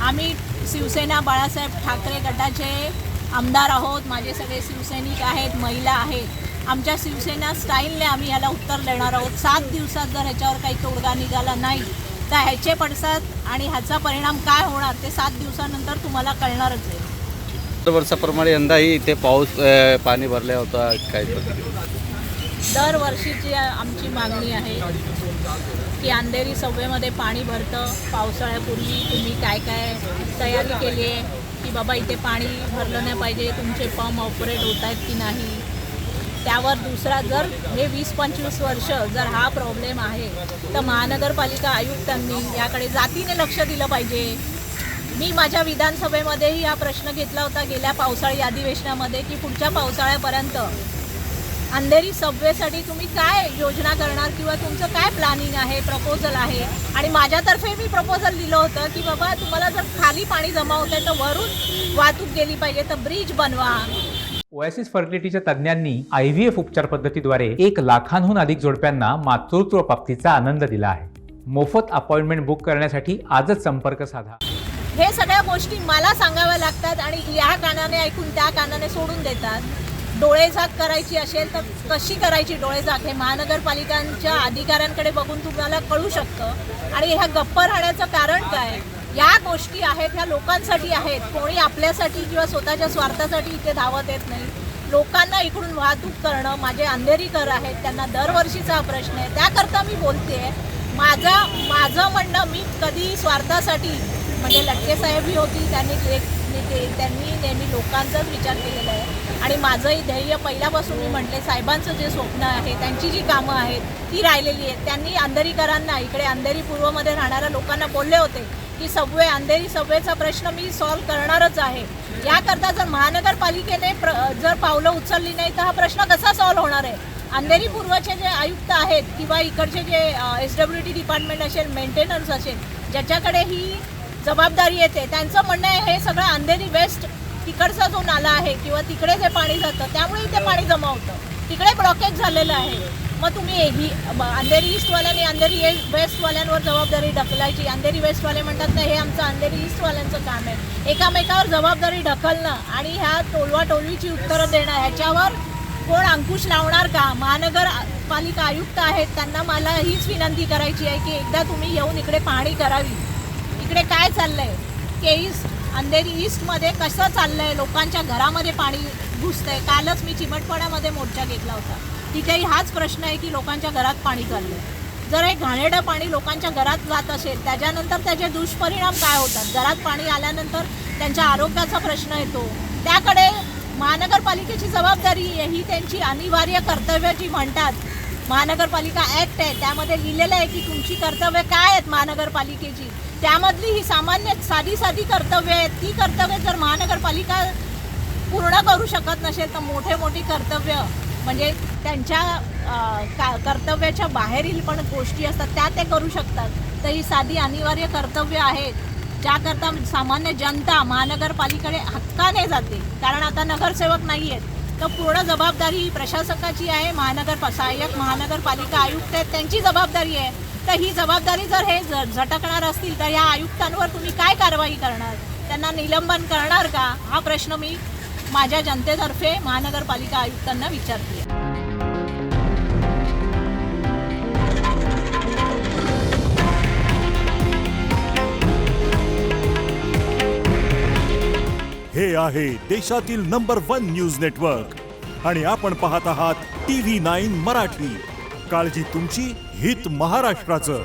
आम्ही शिवसेना बाळासाहेब ठाकरे गटाचे आमदार आहोत. माझे सगळे शिवसैनिक आहेत, महिला आहेत. आमच्या शिवसेना स्टाईलने आम्ही याला उत्तर देणार आहोत. 7 दिवसात जर ह्याच्यावर काही तोडगा निघाला नाही तर ह्याचे पडसाद आणि ह्याचा परिणाम काय होणार ते 7 दिवसानंतर तुम्हाला कळणारच आहे. वर्षाप्रमाणे यंदाही इथे पाणी भरले होता काय? दरवर्षीची आमची मागणी आहे की अंधेरी सव्वेमध्ये पाणी भरतं. पावसाळ्यापूर्वी तुम्ही काय काय तयारी केली आहे की बाबा इथे पाणी भरलं नाही पाहिजे, तुमचे पंप ऑपरेट होत आहेत की नाही. त्यावर दुसरा, जर हे 20-25 वर्ष जर हा प्रॉब्लेम आहे तर महानगरपालिका आयुक्तांनी याकडे जातीने लक्ष दिलं पाहिजे. मी माझ्या विधानसभेमध्येही हा प्रश्न घेतला होता गेल्या पावसाळी अधिवेशनामध्ये की पुढच्या पावसाळ्यापर्यंत अंधेरी सबवेसाठी तुम्ही काय योजना करणार किंवा तुमचं काय प्लॅनिंग आहे, प्रपोजल आहे. आणि माझ्यातर्फे मी प्रपोजल दिलं होतं की बाबा तुम्हाला जर खाली पाणी जमा होत आहे तर वरून वाहतूक गेली पाहिजे तर ब्रिज बनवा. ओएसिस फर्टिलिटीच्या तज्ज्ञांनी IVF उपचार पद्धतीद्वारे 1 लाखांहून अधिक जोडप्यांना मातृत्व प्राप्तीचा आनंद दिला आहे. मोफत अपॉइंटमेंट बुक करण्यासाठी आजच संपर्क साधा. हे सगळ्या गोष्टी मला सांगाव्या लागतात आणि या कानाने ऐकून त्या कानाने सोडून देतात. डोळेझाक करायची असेल तर कशी करायची डोळेझाक हे महानगरपालिकांच्या अधिकाऱ्यांकडे बघून तुम्हाला कळू शकतं. आणि ह्या गप्प राहण्याचं कारण काय? या गोष्टी आहेत ह्या लोकांसाठी आहेत. कोणी आपल्यासाठी किंवा स्वतःच्या स्वार्थासाठी इथे धावत येत नाही. लोकांना इकडून वाहतूक करणं माझे अंधेरीकर आहेत, त्यांना दरवर्षीचा हा प्रश्न आहे. त्याकरता मी बोलते. माझं म्हणणं, मी कधी स्वार्थासाठी, म्हणजे लटके साहेबही होती, त्यांनी नेहमी लोकांचाच विचार केलेला आहे. आणि माझंही ध्येय पहिल्यापासून मी म्हटले, साहेबांचं जे स्वप्न आहे, त्यांची जी कामं आहेत ती राहिलेली आहेत. त्यांनी अंधेरीकरांना, इकडे अंधेरी पूर्वमध्ये राहणाऱ्या लोकांना बोलले होते की अंधेरी सबवेचा प्रश्न मी सॉल्व्ह करणारच आहे. याकरता जर महानगरपालिकेने जर पावलं उचलली नाही तर हा प्रश्न कसा सॉल्व्ह होणार आहे? अंधेरी पूर्वचे जे आयुक्त आहेत किंवा इकडचे जे SWD डिपार्टमेंट असेल, मेंटेनन्स असेल, ज्याच्याकडे ही जबाबदारी येते, त्यांचं म्हणणं आहे हे सगळं अंधेरी वेस्ट तिकडचा जो नाला आहे किंवा तिकडे जे पाणी जातं त्यामुळे इथे पाणी जमा होतं, तिकडे ब्लॉकेज झालेलं आहे. मग तुम्ही अंधेरी ईस्टवाल्यांनी अंधेरी वेस्टवाल्यांवर जबाबदारी ढकलायची. अंधेरी वेस्टवाले म्हणतात नाही, हे आमचं अंधेरी ईस्टवाल्यांचं काम आहे. एकामेकावर जबाबदारी ढकलणं आणि ह्या टोलवाटोलवीची उत्तरं देणं, ह्याच्यावर कोण अंकुश लावणार का? महानगरपालिका आयुक्त आहेत, त्यांना मला हीच विनंती करायची आहे की एकदा तुम्ही येऊन इकडे पाहणी करावी. इकडे काय चाललंय? अंधेरी ईस्टमध्ये कसं चाललंय? लोकांच्या घरामध्ये पाणी घुसतंय. कालच मी चिमटपाड्यामध्ये मोर्चा घेतला होता, तिथेही हाच प्रश्न आहे की लोकांच्या घरात पाणी चाललंय. जर हे घाणेरडं पाणी लोकांच्या घरात जात असेल त्याच्यानंतर त्याचे दुष्परिणाम काय होतात? घरात पाणी आल्यानंतर त्यांच्या आरोग्याचा प्रश्न येतो. त्याकडे महानगरपालिकेची जबाबदारी आहे, ही त्यांची अनिवार्य कर्तव्य जी म्हणतात. महानगरपालिका ॲक्ट आहे, त्यामध्ये लिहिलेलं आहे की तुमची कर्तव्य काय आहेत महानगरपालिकेची. त्यामधली ही सामान्य साधी कर्तव्य आहेत. ती कर्तव्य जर महानगरपालिका पूर्ण करू शकत नसेल तर मोठी कर्तव्य, म्हणजे त्यांच्या कर्तव्याच्या बाहेरील पण गोष्टी असतात त्या ते करू शकतात. तर ही साधी अनिवार्य कर्तव्य आहेत, ज्याकरता सामान्य जनता महानगरपालिकेकडे हक्काने जाते. कारण आता नगरसेवक नाही आहेत, तर पूर्ण जबाबदारी ही प्रशासकाची आहे. सहाय्यक महानगरपालिका आयुक्त आहेत, त्यांची जबाबदारी आहे. तर ही जबाबदारी जर हे झटकणार असतील तर या आयुक्तांवर तुम्ही काय कारवाई करणार? त्यांना निलंबन करणार का? हा प्रश्न मी माझ्या जनतेतर्फे महानगरपालिका आयुक्तांना विचारते. हे आहे देशातील नंबर 1 न्यूज नेटवर्क आणि आपण पाहत आहात TV9 मराठी. काळजी तुमची, हित महाराष्ट्राचं.